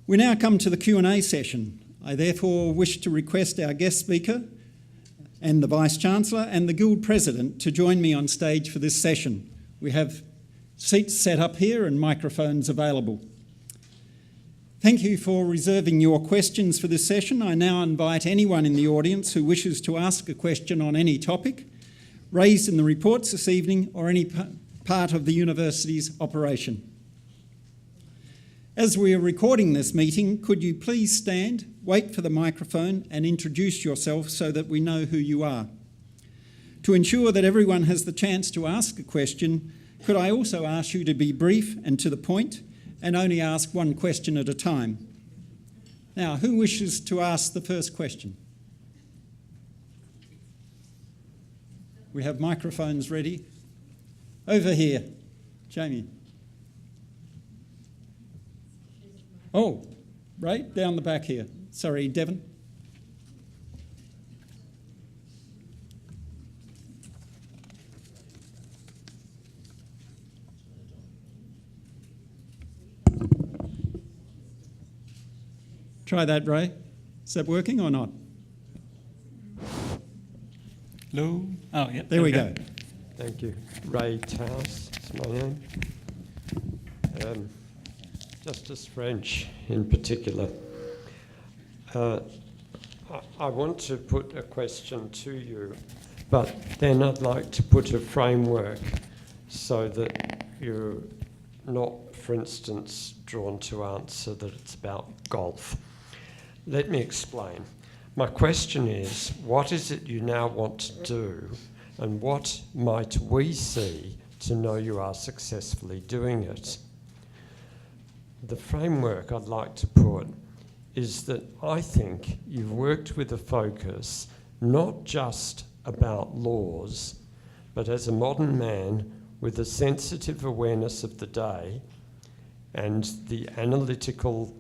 We now come to the Q&A session. I therefore wish to request our guest speaker and the Vice-Chancellor and the Guild President to join me on stage for this session. We have seats set up here and microphones available. Thank you for reserving your questions for this session. I now invite anyone in the audience who wishes to ask a question on any topic raised in the reports this evening or any part of the University's operation. As we are recording this meeting, could you please stand, wait for the microphone and introduce yourself so that we know who you are. To ensure that everyone has the chance to ask a question, could I also ask you to be brief and to the point and only ask one question at a time? Now, who wishes to ask the first question? We have microphones ready. Over here, Jamie. Oh, right down the back here. Sorry, Devon. Try that, Ray. Is that working or not? Hello? Oh, yeah. There we go. Thank you. Ray Taus is my name. Justice French in particular. I want to put a question to you, but then I'd like to put a framework so that you're not, for instance, drawn to answer that it's about golf. Let me explain. My question is, what is it you now want to do, and what might we see to know you are successfully doing it? The framework I'd like to put is that I think you've worked with a focus not just about laws, but as a modern man with a sensitive awareness of the day and the analytical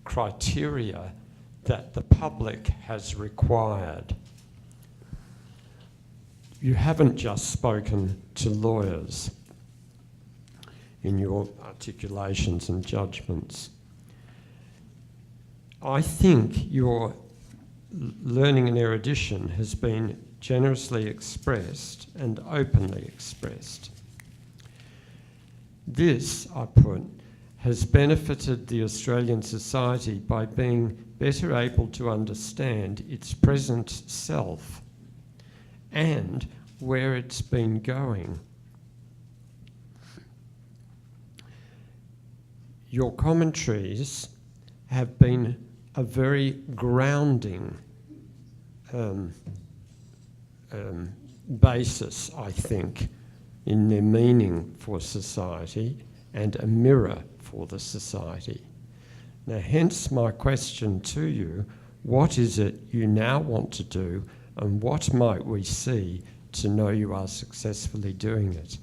criteria that the public has required. You haven't just spoken to lawyers in your articulations and judgments. I think your learning and erudition has been generously expressed and openly expressed. This, I put, has benefited the Australian society by being better able to understand its present self and where it's been going. Your commentaries have been a very grounding basis, I think, in their meaning for society and a mirror for the society. Now, hence my question to you, what is it you now want to do, and what might we see to know you are successfully doing it?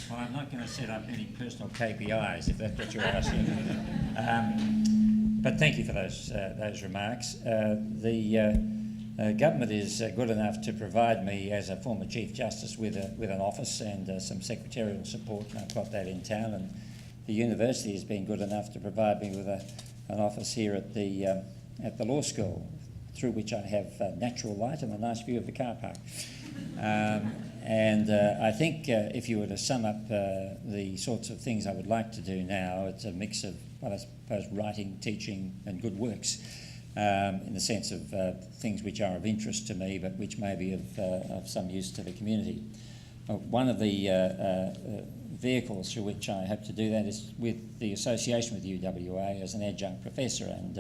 Well, I'm not going to set up any personal KPIs, if that's what you're asking. But thank you for those remarks. The government is good enough to provide me, as a former Chief Justice, with an office and some secretarial support, and I've got that in town. And the university has been good enough to provide me with an office here at the law school, through which I have natural light and a nice view of the car park. I think if you were to sum up the sorts of things I would like to do now, it's a mix of, well, I suppose, writing, teaching and good works, in the sense of things which are of interest to me but which may be of some use to the community. One of the vehicles through which I hope to do that is with the association with UWA as an adjunct professor, and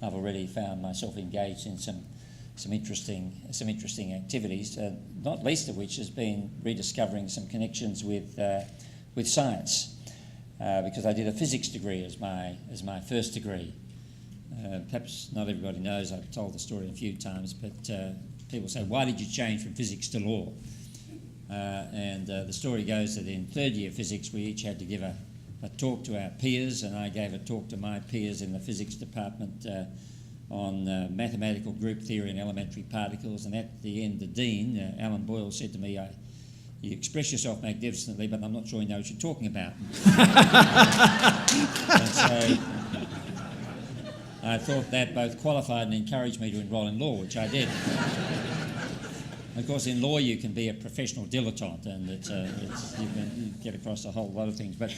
I've already found myself engaged in some interesting activities, not least of which has been rediscovering some connections with science, because I did a physics degree as my first degree. Perhaps not everybody knows, I've told the story a few times, but people say, why did you change from physics to law? The story goes that in third year physics we each had to give a talk to our peers, and I gave a talk to my peers in the physics department on mathematical group theory and elementary particles, and at the end the dean, Alan Boyle, said to me, you express yourself magnificently, but I'm not sure you know what you're talking about. And so I thought that both qualified and encouraged me to enrol in law, which I did. Of course, in law you can be a professional dilettante, and you can get across a whole lot of things. But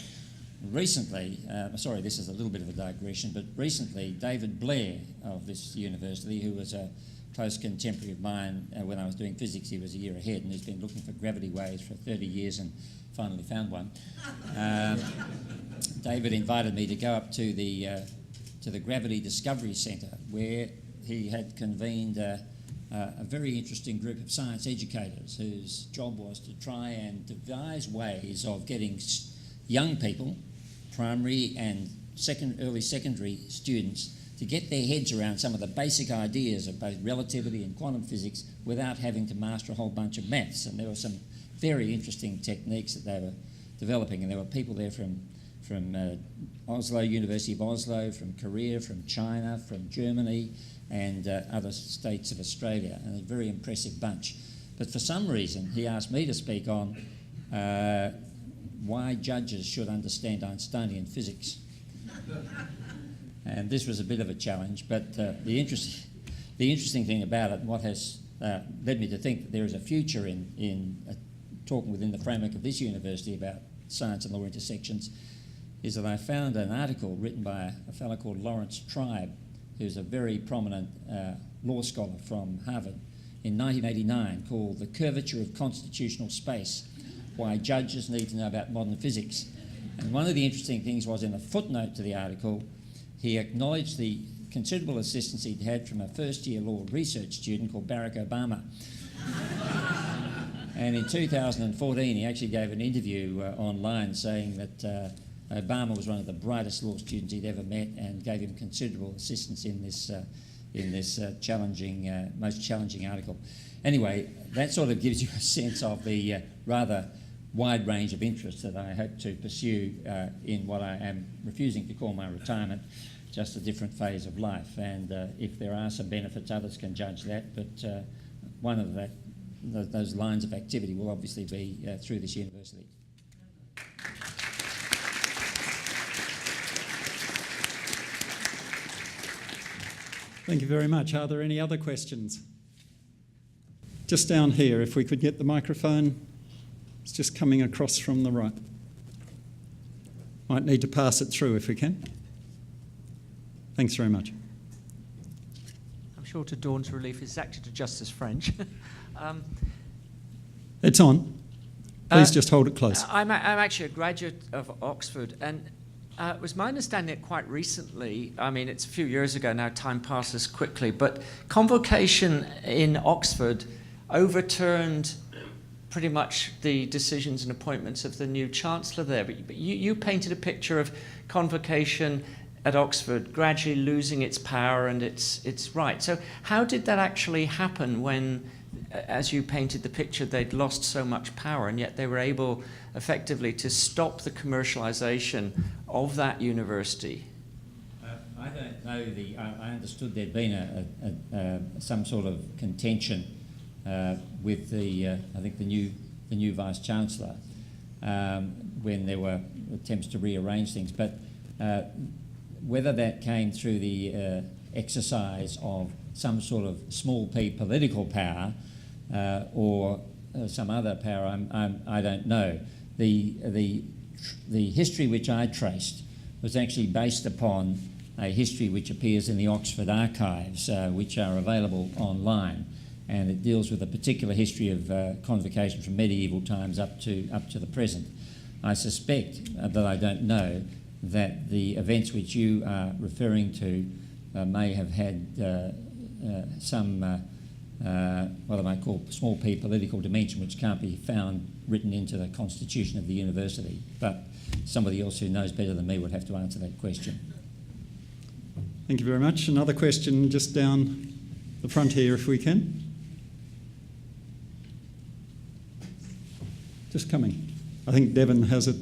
recently, sorry, this is a little bit of a digression, but recently David Blair of this university, who was a close contemporary of mine when I was doing physics, he was a year ahead, and he's been looking for gravity waves for 30 years and finally found one. David invited me to go up to the Gravity Discovery Centre, where he had convened a very interesting group of science educators whose job was to try and devise ways of getting young people, primary and early secondary students, to get their heads around some of the basic ideas of both relativity and quantum physics without having to master a whole bunch of maths. And there were some very interesting techniques that they were developing, and there were people there from Oslo, University of Oslo, from Korea, from China, from Germany, and other states of Australia, and a very impressive bunch. But for some reason, he asked me to speak on why judges should understand Einsteinian physics. And this was a bit of a challenge, but the interesting thing about it, what has led me to think that there is a future in talking within the framework of this university about science and law intersections, is that I found an article written by a fellow called Lawrence Tribe, who's a very prominent law scholar from Harvard, in 1989, called The Curvature of Constitutional Space, Why Judges Need to Know About Modern Physics. And one of the interesting things was, in a footnote to the article, he acknowledged the considerable assistance he'd had from a first-year law research student called Barack Obama. And in 2014, he actually gave an interview online saying that Obama was one of the brightest law students he'd ever met, and gave him considerable assistance in this most challenging article. Anyway, that sort of gives you a sense of the rather wide range of interests that I hope to pursue in what I am refusing to call my retirement, just a different phase of life. And if there are some benefits, others can judge that, but one of those lines of activity will obviously be through this university. Thank you very much. Are there any other questions? Just down here, if we could get the microphone. It's just coming across from the right. Might need to pass it through if we can. Thanks very much. I'm sure to Dawn's relief, it's actually just as French. It's on. Please just hold it close. I'm actually a graduate of Oxford, and it was my understanding that quite recently, I mean, it's a few years ago now, time passes quickly, but Convocation in Oxford overturned pretty much the decisions and appointments of the new Chancellor there. But you painted a picture of Convocation at Oxford gradually losing its power and its right. So how did that actually happen when, as you painted the picture, they'd lost so much power, and yet they were able effectively to stop the commercialisation of that university? I don't know. I understood there'd been some sort of contention with I think the new Vice Chancellor when there were attempts to rearrange things, but whether that came through the exercise of some sort of small p political power or some other power, I don't know. The history which I traced was actually based upon a history which appears in the Oxford archives, which are available online, and it deals with a particular history of Convocation from medieval times up to the present. I suspect, that I don't know, that the events which you are referring to may have had some what I might call small p political dimension, which can't be found written into the constitution of the university. But somebody else who knows better than me would have to answer that question. Thank you very much. Another question just down the front here, if we can. Just coming. I think Devon has it.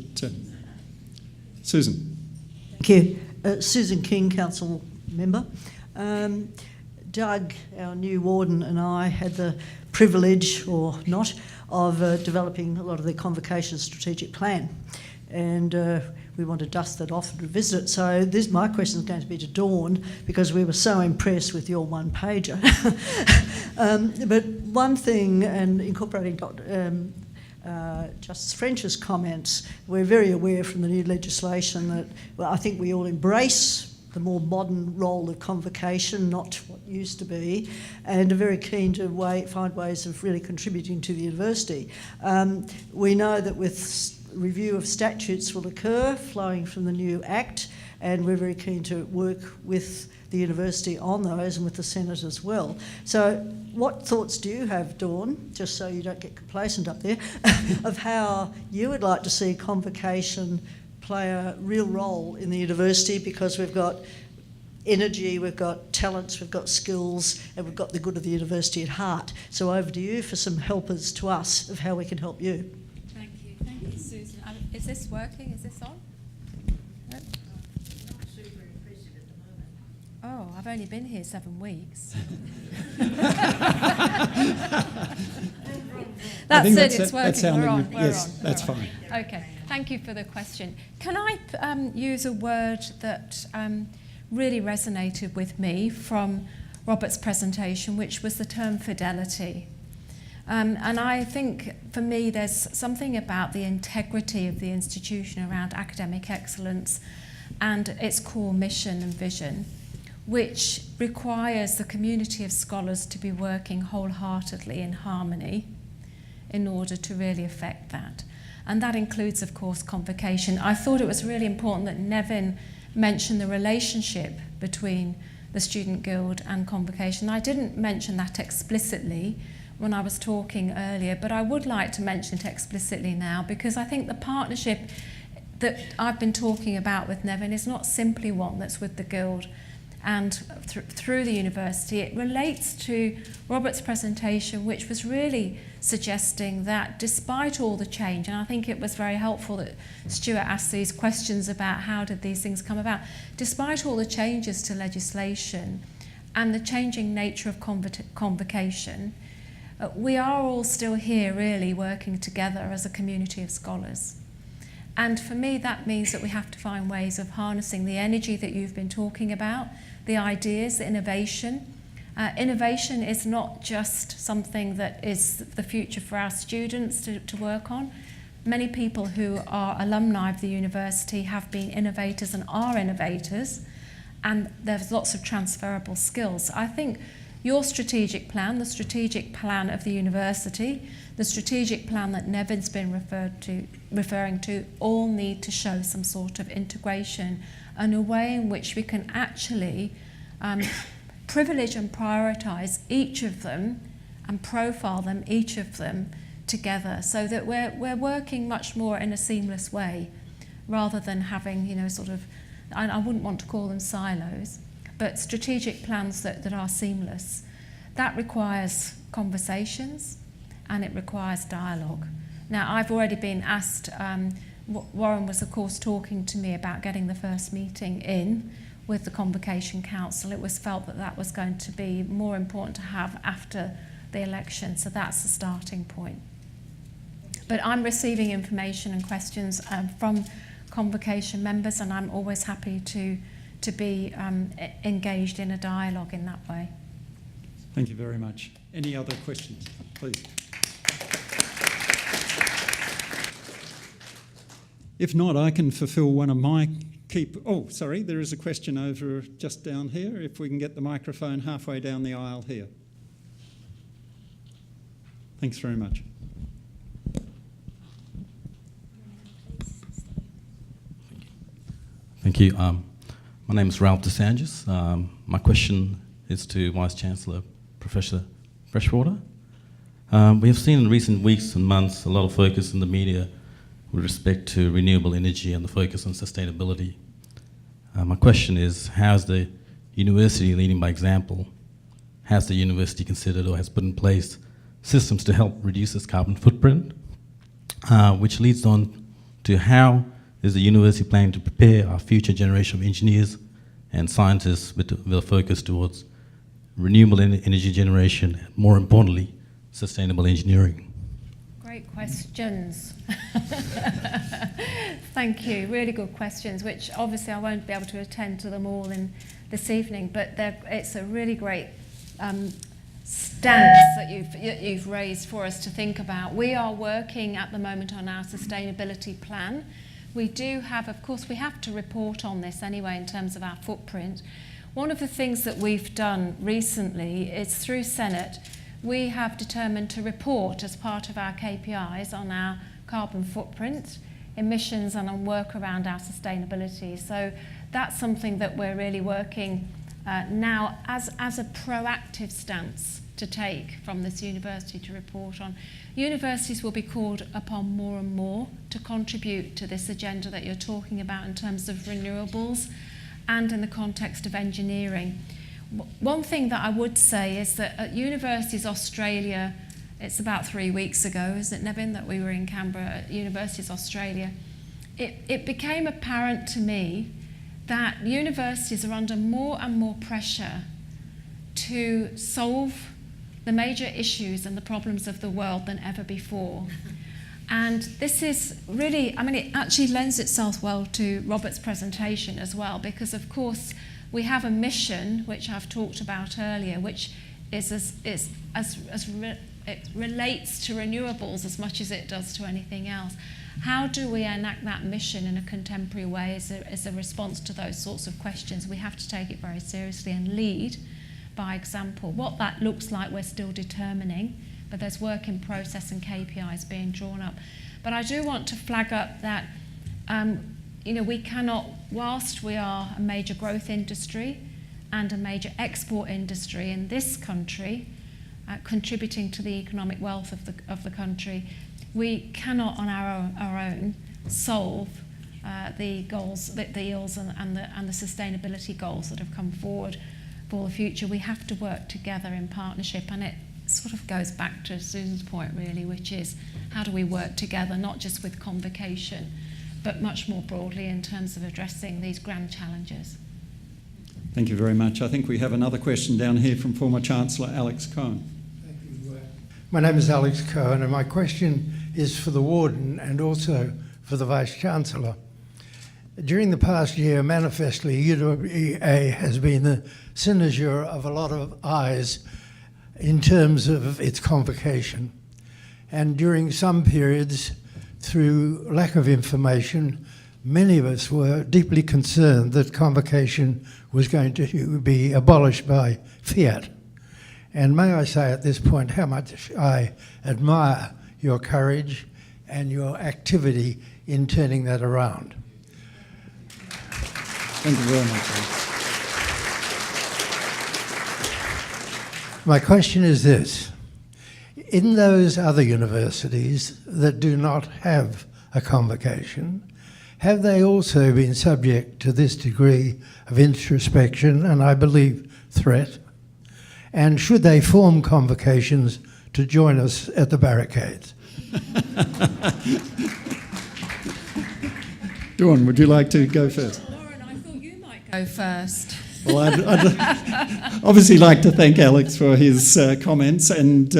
Susan. Thank you. Susan King, council member. Doug, our new warden, and I had the privilege or not of developing a lot of the Convocation strategic plan. And we want to dust that off and revisit it. So my question is going to be to Dawn, because we were so impressed with your one-pager. But one thing, and incorporating Justice French's comments, we're very aware from the new legislation that, well, I think we all embrace the more modern role of Convocation, not what used to be, and are very keen to find ways of really contributing to the university. We know that with review of statutes will occur flowing from the new Act, and we're very keen to work with the university on those and with the Senate as well. So what thoughts do you have, Dawn, just so you don't get complacent up there, of how you would like to see Convocation play a real role in the university? Because we've got energy, we've got talents, we've got skills, and we've got the good of the university at heart. So over to you for some helpers to us of how we can help you. Thank you, Susan. Is this working? Is this on? No? Oh, I've only been here 7 weeks. That's it, it's working. We're on. Yes, that's fine. Okay, thank you for the question. Can I use a word that really resonated with me from Robert's presentation, which was the term fidelity. And I think, for me, there's something about the integrity of the institution around academic excellence and its core mission and vision, which requires the community of scholars to be working wholeheartedly in harmony in order to really affect that. And that includes, of course, Convocation. I thought it was really important that Nevin mentioned the relationship between the Student Guild and Convocation. I didn't mention that explicitly when I was talking earlier, but I would like to mention it explicitly now, because I think the partnership that I've been talking about with Nevin is not simply one that's with the Guild and through the university. It relates to Robert's presentation, which was really suggesting that despite all the change, and I think it was very helpful that Stuart asked these questions about how did these things come about, despite all the changes to legislation and the changing nature of Convocation, we are all still here really working together as a community of scholars. And for me, that means that we have to find ways of harnessing the energy that you've been talking about, the ideas, the innovation. Innovation is not just something that is the future for our students to work on. Many people who are alumni of the university have been innovators and are innovators, and there's lots of transferable skills. I think your strategic plan, the strategic plan of the university, the strategic plan that Nevin's been referring to, all need to show some sort of integration and a way in which we can actually privilege and prioritise each of them and profile them, each of them, together, so that we're working much more in a seamless way, rather than having, sort of, I wouldn't want to call them silos, but strategic plans that are seamless. That requires conversations and it requires dialogue. Now, I've already been asked, Warren was of course talking to me about getting the first meeting in with the Convocation Council. It was felt that that was going to be more important to have after the election, so that's the starting point. But I'm receiving information and questions from Convocation members, and I'm always happy to be engaged in a dialogue in that way. Thank you very much. Any other questions, please? If not, I can fulfil one of my oh, sorry, there is a question over just down here. If we can get the microphone halfway down the aisle here. Thanks very much. Thank you. My name is Ralph DeSantis. My question is to Vice-Chancellor Professor Freshwater. We have seen in recent weeks and months a lot of focus in the media with respect to renewable energy and the focus on sustainability. My question is, how is the university leading by example? Has the university considered or has put in place systems to help reduce its carbon footprint? Which leads on to how is the university planning to prepare our future generation of engineers and scientists with a focus towards renewable energy generation, and more importantly, sustainable engineering? Great questions. Thank you. Really good questions, which obviously I won't be able to attend to them all in this evening, but it's a really great stance that you've raised for us to think about. We are working at the moment on our sustainability plan. We do have, of course, we have to report on this anyway in terms of our footprint. One of the things that we've done recently is through Senate, we have determined to report as part of our KPIs on our carbon footprint, emissions, and on work around our sustainability. So that's something that we're really working now as a proactive stance to take from this university to report on. Universities will be called upon more and more to contribute to this agenda that you're talking about in terms of renewables and in the context of engineering. One thing that I would say is that at Universities Australia, it's about 3 weeks ago, isn't it, Nevin, that we were in Canberra at Universities Australia, it became apparent to me that universities are under more and more pressure to solve the major issues and the problems of the world than ever before. And this is really, I mean, it actually lends itself well to Robert's presentation as well, because of course we have a mission, which I've talked about earlier, which is it relates to renewables as much as it does to anything else. How do we enact that mission in a contemporary way as a response to those sorts of questions? We have to take it very seriously and lead by example. What that looks like, we're still determining, but there's work in process and KPIs being drawn up. But I do want to flag up that we cannot, whilst we are a major growth industry and a major export industry in this country, contributing to the economic wealth of the country, we cannot on our own solve the goals, the ills and the sustainability goals that have come forward for the future. We have to work together in partnership, and it sort of goes back to Susan's point really, which is how do we work together, not just with Convocation, but much more broadly in terms of addressing these grand challenges. Thank you very much. I think we have another question down here from former Chancellor Alex Cohen. Thank you. My name is Alex Cohen, and my question is for the Warden and also for the Vice-Chancellor. During the past year, manifestly, UWA has been the cynosure of a lot of eyes in terms of its convocation. And during some periods, through lack of information, many of us were deeply concerned that convocation was going to be abolished by fiat. And may I say at this point how much I admire your courage and your activity in turning that around. Thank you very much. My question is this. In those other universities that do not have a convocation, have they also been subject to this degree of introspection and, I believe, threat? And should they form convocations to join us at the barricades? Dawn, would you like to go first? Lauren, I thought you might go first. Well, I'd obviously like to thank Alex for his comments, and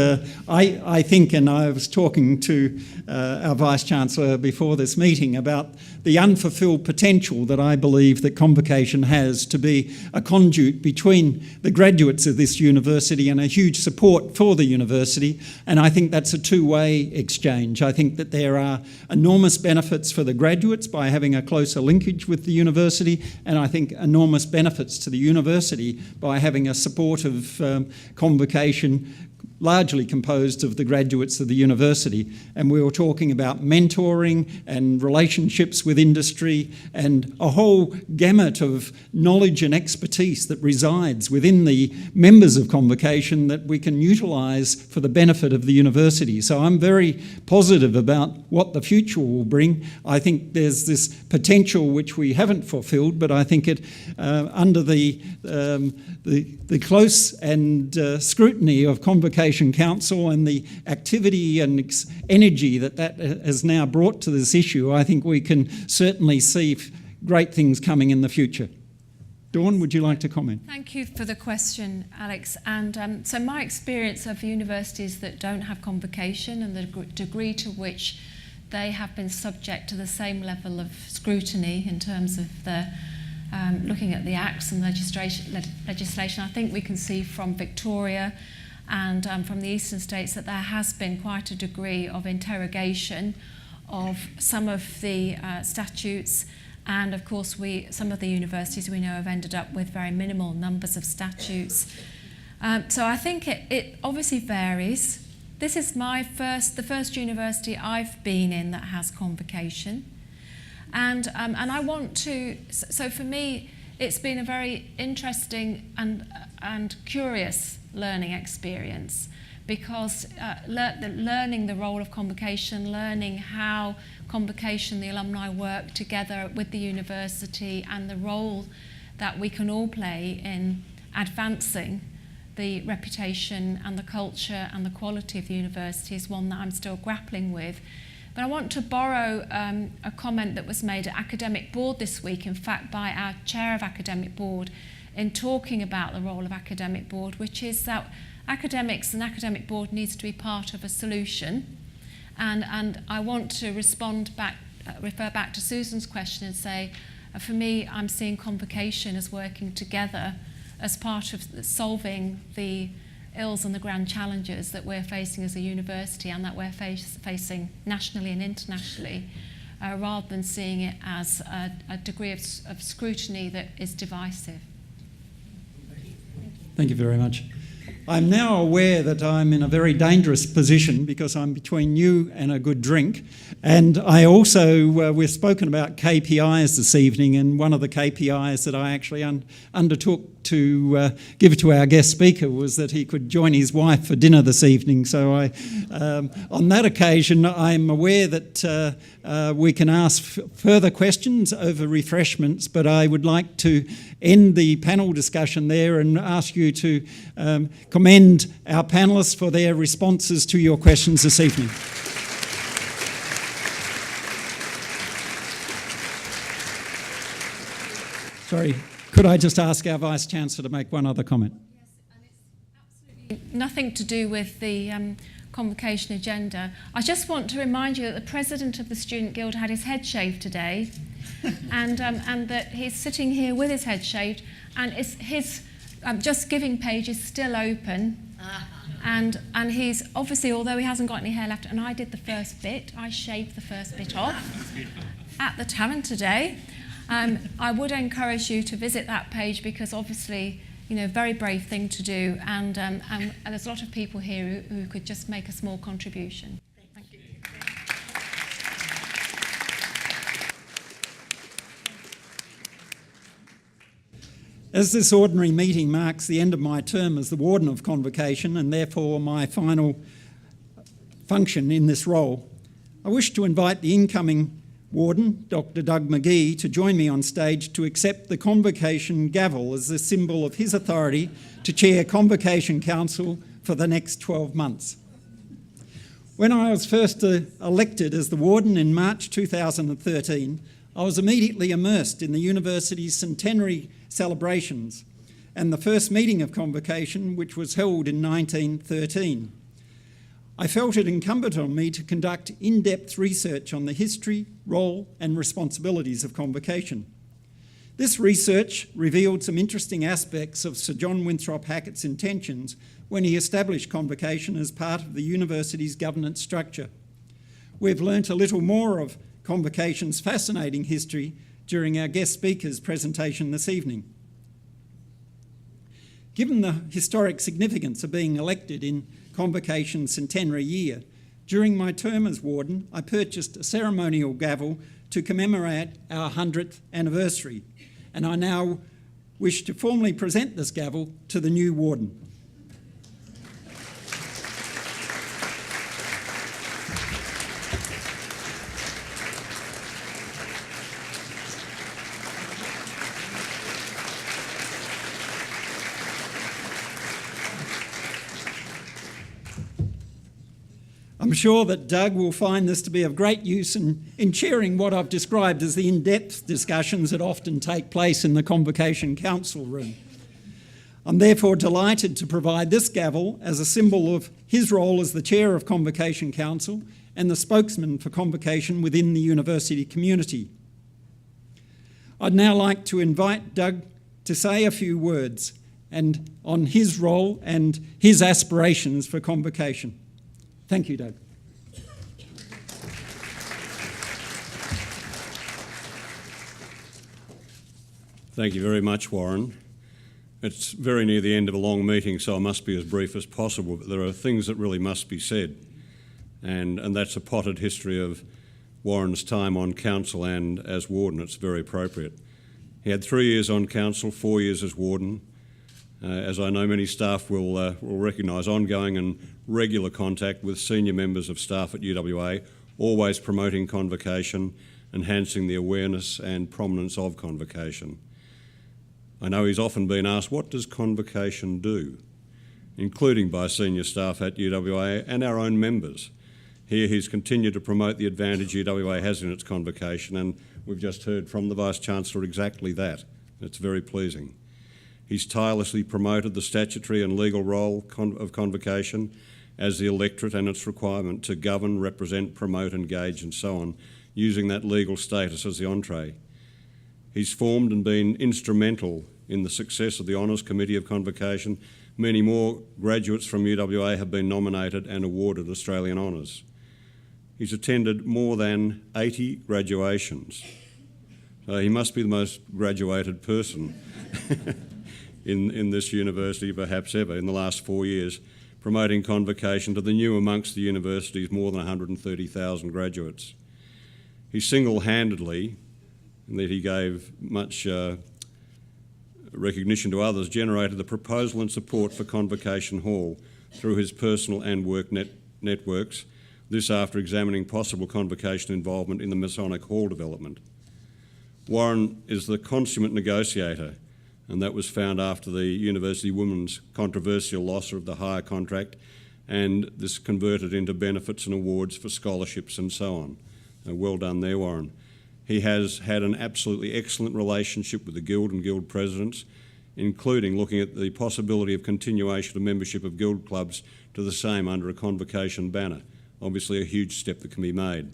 I think, and I was talking to our Vice-Chancellor before this meeting about the unfulfilled potential that I believe that Convocation has to be a conduit between the graduates of this university and a huge support for the university, and I think that's a two-way exchange. I think that there are enormous benefits for the graduates by having a closer linkage with the university, and I think enormous benefits to the university by having a supportive Convocation largely composed of the graduates of the university. And we were talking about mentoring and relationships with industry and a whole gamut of knowledge and expertise that resides within the members of Convocation that we can utilise for the benefit of the university. So I'm very positive about what the future will bring. I think there's this potential which we haven't fulfilled, but I think it under the close and scrutiny of Convocation Council and the activity and energy that has now brought to this issue, I think we can certainly see great things coming in the future. Dawn, would you like to comment? Thank you for the question, Alex. And so my experience of universities that don't have convocation and the degree to which they have been subject to the same level of scrutiny in terms of the looking at the acts and legislation, I think we can see from Victoria and from the eastern states that there has been quite a degree of interrogation of some of the statutes. And of course, some of the universities we know have ended up with very minimal numbers of statutes. So I think it obviously varies. This is the first university I've been in that has convocation. And I want to, so for me, it's been a very interesting and curious learning experience, because learning the role of convocation, learning how convocation, the alumni work together with the university, and the role that we can all play in advancing the reputation and the culture and the quality of the university is one that I'm still grappling with. But I want to borrow a comment that was made at Academic Board this week, in fact by our Chair of Academic Board, in talking about the role of Academic Board, which is that academics and Academic Board needs to be part of a solution. And I want to refer back to Susan's question and say, for me, I'm seeing convocation as working together as part of solving the ills and the grand challenges that we're facing as a university and that we're facing nationally and internationally, rather than seeing it as a degree of scrutiny that is divisive. Thank you very much. I'm now aware that I'm in a very dangerous position because I'm between you and a good drink. And I also, we've spoken about KPIs this evening, and one of the KPIs that I actually undertook to give to our guest speaker was that he could join his wife for dinner this evening. So on that occasion, I'm aware that we can ask further questions over refreshments, but I would like to end the panel discussion there and ask you to commend our panellists for their responses to your questions this evening. Sorry, could I just ask our Vice-Chancellor to make one other comment? Yes, and it's absolutely nothing to do with the convocation agenda. I just want to remind you that the President of the Student Guild had his head shaved today, and that he's sitting here with his head shaved, and his Just Giving page is still open, and he's obviously, although he hasn't got any hair left, and I did the first bit, I shaved the first bit off at the tavern today. I would encourage you to visit that page because obviously, you know, very brave thing to do, and there's a lot of people here who could just make a small contribution. Thank you. As this ordinary meeting marks the end of my term as the Warden of Convocation and therefore my final function in this role, I wish to invite the incoming Warden, Dr. Doug McGee, to join me on stage to accept the Convocation gavel as a symbol of his authority to chair Convocation Council for the next 12 months. When I was first elected as the Warden in March 2013, I was immediately immersed in the university's centenary celebrations and the first meeting of Convocation, which was held in 1913. I felt it incumbent on me to conduct in-depth research on the history, role and responsibilities of Convocation. This research revealed some interesting aspects of Sir John Winthrop Hackett's intentions when he established Convocation as part of the university's governance structure. We've learnt a little more of Convocation's fascinating history during our guest speaker's presentation this evening. Given the historic significance of being elected in Convocation's centenary year, during my term as Warden, I purchased a ceremonial gavel to commemorate our 100th anniversary, and I now wish to formally present this gavel to the new Warden. I'm sure that Doug will find this to be of great use in chairing what I've described as the in-depth discussions that often take place in the Convocation Council room. I'm therefore delighted to provide this gavel as a symbol of his role as the Chair of Convocation Council and the spokesman for Convocation within the university community. I'd now like to invite Doug to say a few words and on his role and his aspirations for Convocation. Thank you, Doug. Thank you very much, Warren. It's very near the end of a long meeting, so I must be as brief as possible, but there are things that really must be said. And that's a potted history of Warren's time on council and as warden. It's very appropriate. He had 3 years on council, 4 years as warden. As I know many staff will recognise, ongoing and regular contact with senior members of staff at UWA, always promoting Convocation, enhancing the awareness and prominence of Convocation. I know he's often been asked, what does Convocation do? Including by senior staff at UWA and our own members. Here he's continued to promote the advantage UWA has in its Convocation, and we've just heard from the Vice-Chancellor exactly that. It's very pleasing. He's tirelessly promoted the statutory and legal role of Convocation as the electorate and its requirement to govern, represent, promote, engage and so on, using that legal status as the entree. He's formed and been instrumental in the success of the Honours Committee of Convocation. Many more graduates from UWA have been nominated and awarded Australian Honours. He's attended more than 80 graduations. So he must be the most graduated person in this university perhaps ever in the last 4 years, promoting Convocation to the new amongst the university's more than 130,000 graduates. He single-handedly, and that he gave much recognition to others, generated the proposal and support for Convocation Hall through his personal and work networks, this after examining possible Convocation involvement in the Masonic Hall development. Warren is the consummate negotiator, and that was found after the University Women's controversial loss of the hire contract, and this converted into benefits and awards for scholarships and so on. Well done there, Warren. He has had an absolutely excellent relationship with the Guild and Guild presidents, including looking at the possibility of continuation of membership of Guild clubs to the same under a Convocation banner. Obviously a huge step that can be made.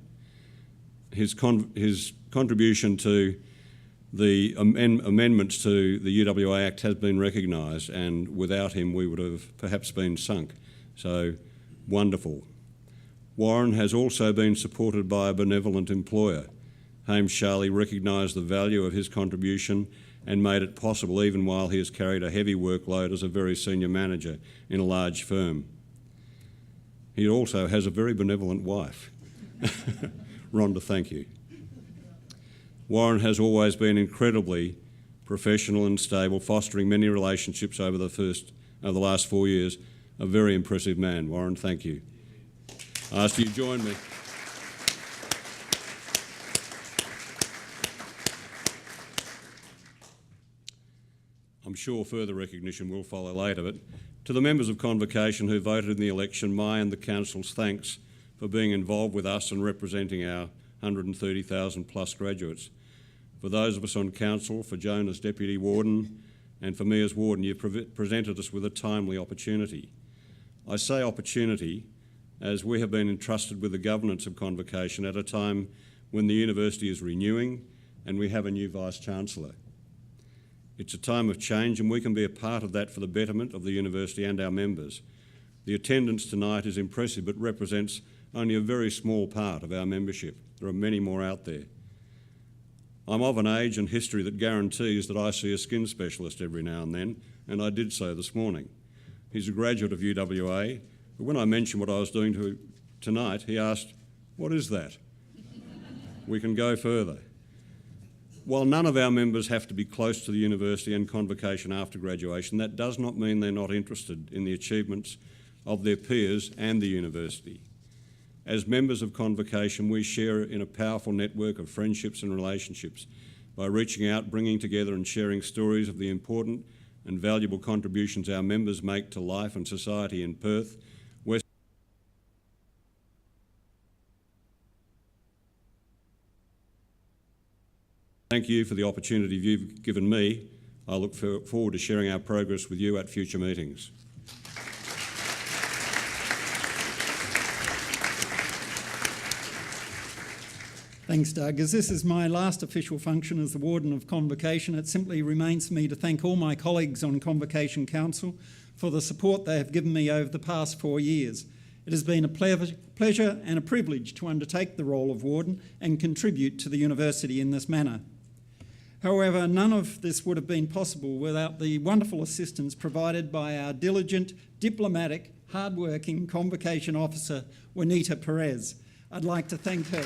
His contribution to the amendments to the UWA Act has been recognised, and without him we would have perhaps been sunk. So, wonderful. Warren has also been supported by a benevolent employer. Hames Charlie recognised the value of his contribution and made it possible even while he has carried a heavy workload as a very senior manager in a large firm. He also has a very benevolent wife. Rhonda, thank you. Warren has always been incredibly professional and stable, fostering many relationships over the last 4 years. A very impressive man. Warren, thank you. I ask you to join me. I'm sure further recognition will follow later, but to the members of Convocation who voted in the election, my and the Council's thanks for being involved with us and representing our 130,000 plus graduates. For those of us on Council, for Joan as Deputy Warden and for me as Warden, you've presented us with a timely opportunity. I say opportunity as we have been entrusted with the governance of Convocation at a time when the university is renewing and we have a new Vice-Chancellor. It's a time of change and we can be a part of that for the betterment of the university and our members. The attendance tonight is impressive but represents only a very small part of our membership. There are many more out there. I'm of an age and history that guarantees that I see a skin specialist every now and I did so this morning. He's a graduate of UWA, but when I mentioned what I was doing tonight, he asked, "What is that?" We can go further. While none of our members have to be close to the university and Convocation after graduation, that does not mean they're not interested in the achievements of their peers and the university. As members of Convocation, we share in a powerful network of friendships and relationships by reaching out, bringing together and sharing stories of the important and valuable contributions our members make to life and society in Perth, Thank you for the opportunity you've given me. I look forward to sharing our progress with you at future meetings. Thanks, Doug. As this is my last official function as the Warden of Convocation, it simply remains for me to thank all my colleagues on Convocation Council for the support they have given me over the past 4 years. It has been a pleasure and a privilege to undertake the role of Warden and contribute to the University in this manner. However, none of this would have been possible without the wonderful assistance provided by our diligent, diplomatic, hard-working Convocation Officer, Juanita Perez. I'd like to thank her.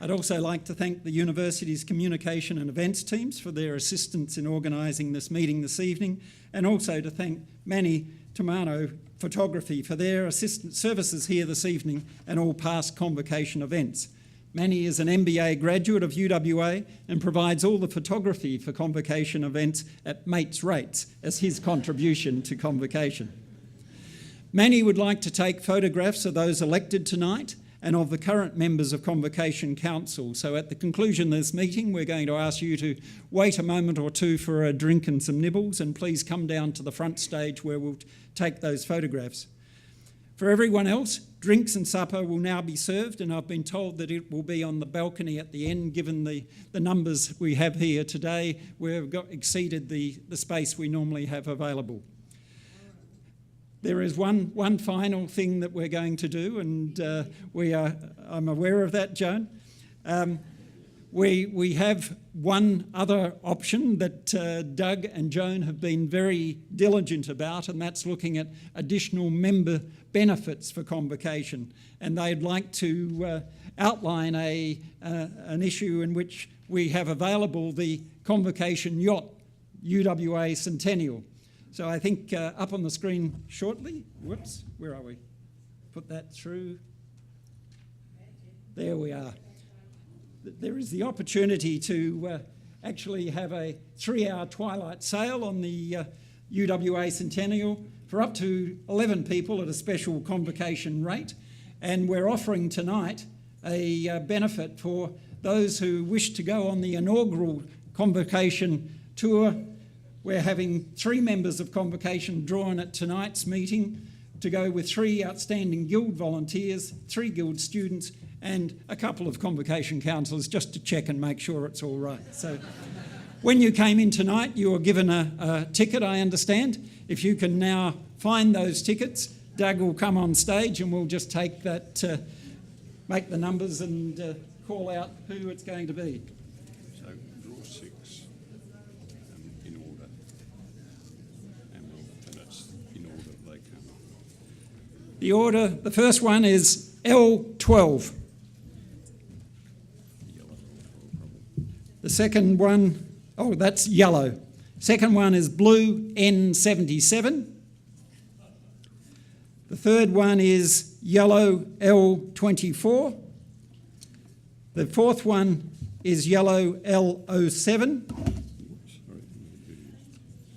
I'd also like to thank the University's communication and events teams for their assistance in organising this meeting this evening, and also to thank Manny Tomano Photography for their assistance services here this evening and all past Convocation events. Manny is an MBA graduate of UWA and provides all the photography for Convocation events at mates' rates as his contribution to Convocation. Manny would like to take photographs of those elected tonight and of the current members of Convocation Council. So at the conclusion of this meeting, we're going to ask you to wait a moment or two for a drink and some nibbles, and please come down to the front stage where we'll take those photographs. For everyone else, drinks and supper will now be served, and I've been told that it will be on the balcony at the end. Given the numbers we have here today, we've exceeded the space we normally have available. There is one final thing that we're going to do, and I'm aware of that, Joan. We have one other option that Doug and Joan have been very diligent about, and that's looking at additional member benefits for Convocation. And they'd like to outline an issue in which we have available the Convocation Yacht UWA Centennial. So I think up on the screen shortly, whoops, where are we? Put that through. There we are. There is the opportunity to actually have a 3-hour twilight sail on the UWA Centennial for up to 11 people at a special Convocation rate. And we're offering tonight a benefit for those who wish to go on the inaugural Convocation tour. We're having 3 members of Convocation drawn at tonight's meeting to go with 3 outstanding Guild volunteers, 3 Guild students, and a couple of Convocation counsellors just to check and make sure it's all right. So when you came in tonight, you were given a ticket, I understand. If you can now find those tickets, Doug will come on stage and we'll just take that, make the numbers and call out who it's going to be. So draw 6 in order, and that's in order they come. The first one is L12. The second one, oh, that's yellow. Second one is blue N77. The third one is yellow L24. The fourth one is yellow L07.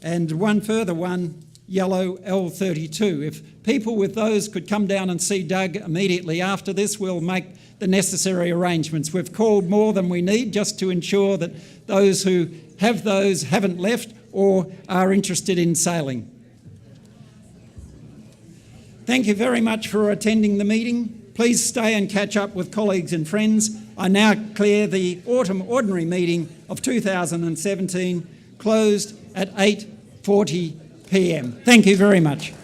And one further one, yellow L32. If people with those could come down and see Doug immediately after this, we'll make the necessary arrangements. We've called more than we need just to ensure that those who have those haven't left or are interested in sailing. Thank you very much for attending the meeting. Please stay and catch up with colleagues and friends. I now declare the Autumn Ordinary Meeting of 2017 closed at 8:40 p.m. Thank you very much.